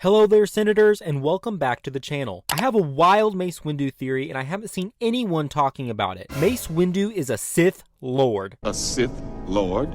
Hello there, Senators, and welcome back to the channel. I have a wild Mace Windu theory, and I haven't seen anyone talking about it. Mace Windu is a Sith Lord. A Sith Lord?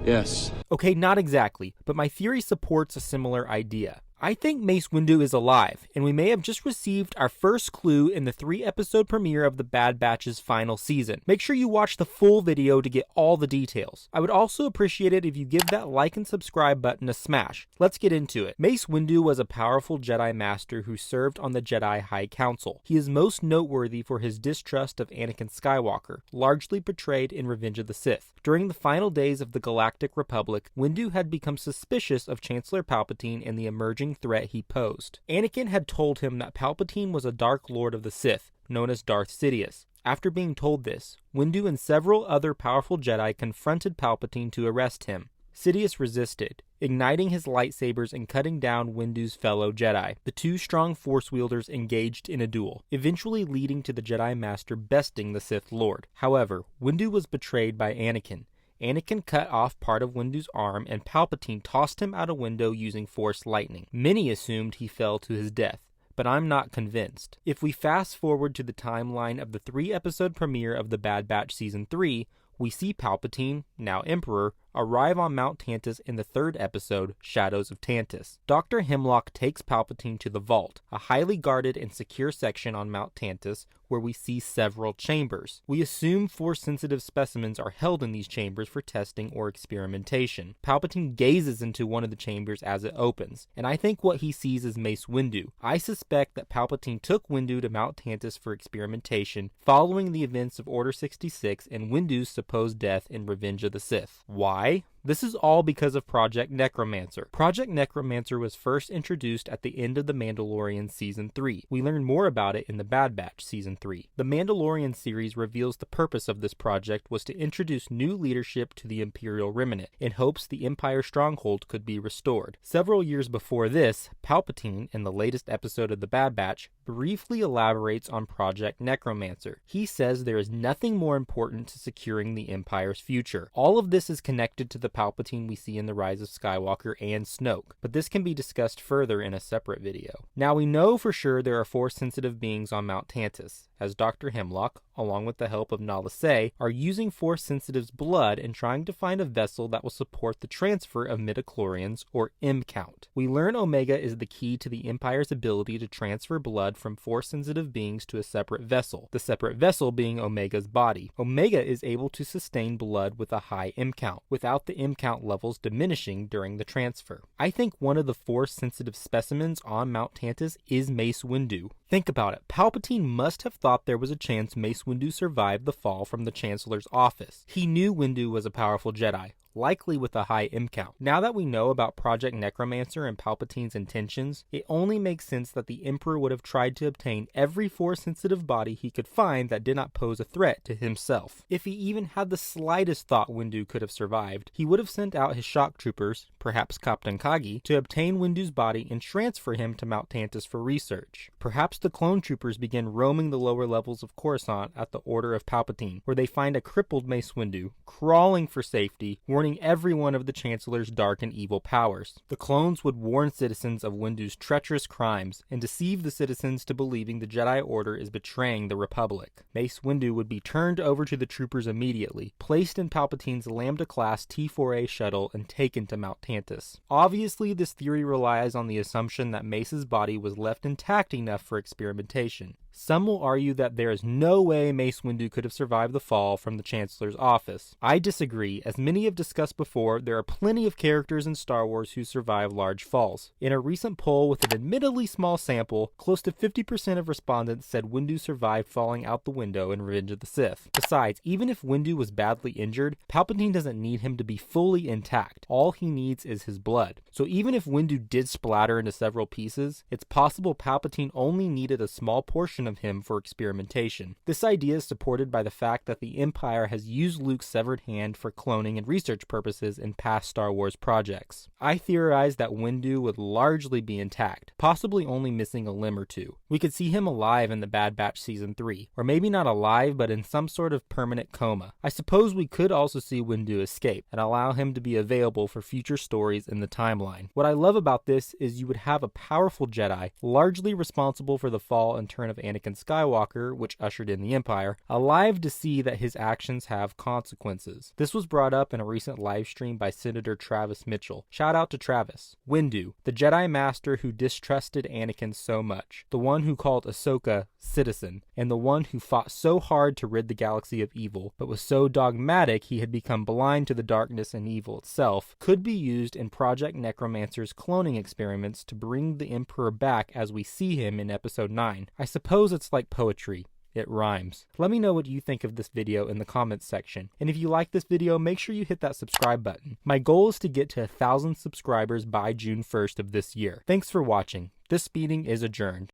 Yes. Okay, not exactly, but my theory supports a similar idea. I think Mace Windu is alive, and we may have just received our first clue in the 3-episode premiere of the Bad Batch's final season. Make sure you watch the full video to get all the details. I would also appreciate it if you give that like and subscribe button a smash. Let's get into it. Mace Windu was a powerful Jedi Master who served on the Jedi High Council. He is most noteworthy for his distrust of Anakin Skywalker, largely portrayed in Revenge of the Sith. During the final days of the Galactic Republic, Windu had become suspicious of Chancellor Palpatine and the emerging threat he posed. Anakin had told him that Palpatine was a Dark Lord of the Sith, known as Darth Sidious. After being told this, Windu and several other powerful Jedi confronted Palpatine to arrest him. Sidious resisted, igniting his lightsabers and cutting down Windu's fellow Jedi. The two strong Force wielders engaged in a duel, eventually leading to the Jedi Master besting the Sith Lord. However, Windu was betrayed by Anakin. Anakin cut off part of Windu's arm, and Palpatine tossed him out a window using Force lightning. Many assumed he fell to his death, but I'm not convinced. If we fast forward to the timeline of the 3-episode premiere of The Bad Batch Season 3, we see Palpatine, now Emperor, arrive on Mount Tantiss in the 3rd episode, Shadows of Tantiss. Dr. Hemlock takes Palpatine to the Vault, a highly guarded and secure section on Mount Tantiss where we see several chambers. We assume Force-sensitive specimens are held in these chambers for testing or experimentation. Palpatine gazes into one of the chambers as it opens, and I think what he sees is Mace Windu. I suspect that Palpatine took Windu to Mount Tantiss for experimentation following the events of Order 66 and Windu's supposed death in Revenge of the Sith. Why? This is all because of Project Necromancer. Project Necromancer was first introduced at the end of The Mandalorian Season 3. We learn more about it in The Bad Batch Season 3. The Mandalorian series reveals the purpose of this project was to introduce new leadership to the Imperial Remnant, in hopes the Empire stronghold could be restored. Several years before this, Palpatine, in the latest episode of The Bad Batch, briefly elaborates on Project Necromancer. He says there is nothing more important to securing the Empire's future. All of this is connected to the Palpatine we see in The Rise of Skywalker and Snoke, but this can be discussed further in a separate video. Now we know for sure there are Force-sensitive beings on Mount Tantiss, as Dr. Hemlock, along with the help of Nala Se, are using Force-sensitive's blood and trying to find a vessel that will support the transfer of midichlorians, or M-count. We learn Omega is the key to the Empire's ability to transfer blood from Force-sensitive beings to a separate vessel, the separate vessel being Omega's body. Omega is able to sustain blood with a high M-count, without the M-count levels diminishing during the transfer. I think one of the Force-sensitive specimens on Mount Tantiss is Mace Windu. Think about it. Palpatine must have thought there was a chance Mace Windu survived the fall from the Chancellor's office. He knew Windu was a powerful Jedi, likely with a high M-count. Now that we know about Project Necromancer and Palpatine's intentions, it only makes sense that the Emperor would have tried to obtain every Force-sensitive body he could find that did not pose a threat to himself. If he even had the slightest thought Windu could have survived, he would have sent out his shock troopers, perhaps Captain Kagi, to obtain Windu's body and transfer him to Mount Tantiss for research. Perhaps the clone troopers begin roaming the lower levels of Coruscant at the order of Palpatine, where they find a crippled Mace Windu, crawling for safety, warning everyone of the Chancellor's dark and evil powers. The clones would warn citizens of Windu's treacherous crimes and deceive the citizens to believing the Jedi Order is betraying the Republic. Mace Windu would be turned over to the troopers immediately, placed in Palpatine's Lambda-class T-4A shuttle, and taken to Mount Tantiss. Obviously, this theory relies on the assumption that Mace's body was left intact enough for experimentation. Some will argue that there is no way Mace Windu could have survived the fall from the Chancellor's office. I disagree. As many have discussed before, there are plenty of characters in Star Wars who survive large falls. In a recent poll with an admittedly small sample, close to 50% of respondents said Windu survived falling out the window in Revenge of the Sith. Besides, even if Windu was badly injured, Palpatine doesn't need him to be fully intact. All he needs is his blood. So even if Windu did splatter into several pieces, it's possible Palpatine only needed a small portion of him for experimentation. This idea is supported by the fact that the Empire has used Luke's severed hand for cloning and research research purposes in past Star Wars projects. I theorize that Windu would largely be intact, possibly only missing a limb or two. We could see him alive in the Bad Batch Season 3, or maybe not alive, but in some sort of permanent coma. I suppose we could also see Windu escape, and allow him to be available for future stories in the timeline. What I love about this is you would have a powerful Jedi, largely responsible for the fall and turn of Anakin Skywalker, which ushered in the Empire, alive to see that his actions have consequences. This was brought up in a recent live stream by Senator Travis Mitchell. Shout out to Travis. Windu, the Jedi Master who distrusted Anakin so much, the one who called Ahsoka citizen, and the one who fought so hard to rid the galaxy of evil, but was so dogmatic he had become blind to the darkness and evil itself, could be used in Project Necromancer's cloning experiments to bring the Emperor back as we see him in Episode 9. I suppose it's like poetry. It rhymes. Let me know what you think of this video in the comments section. And if you like this video, make sure you hit that subscribe button. My goal is to get to 1,000 subscribers by June 1st of this year. Thanks for watching. This meeting is adjourned.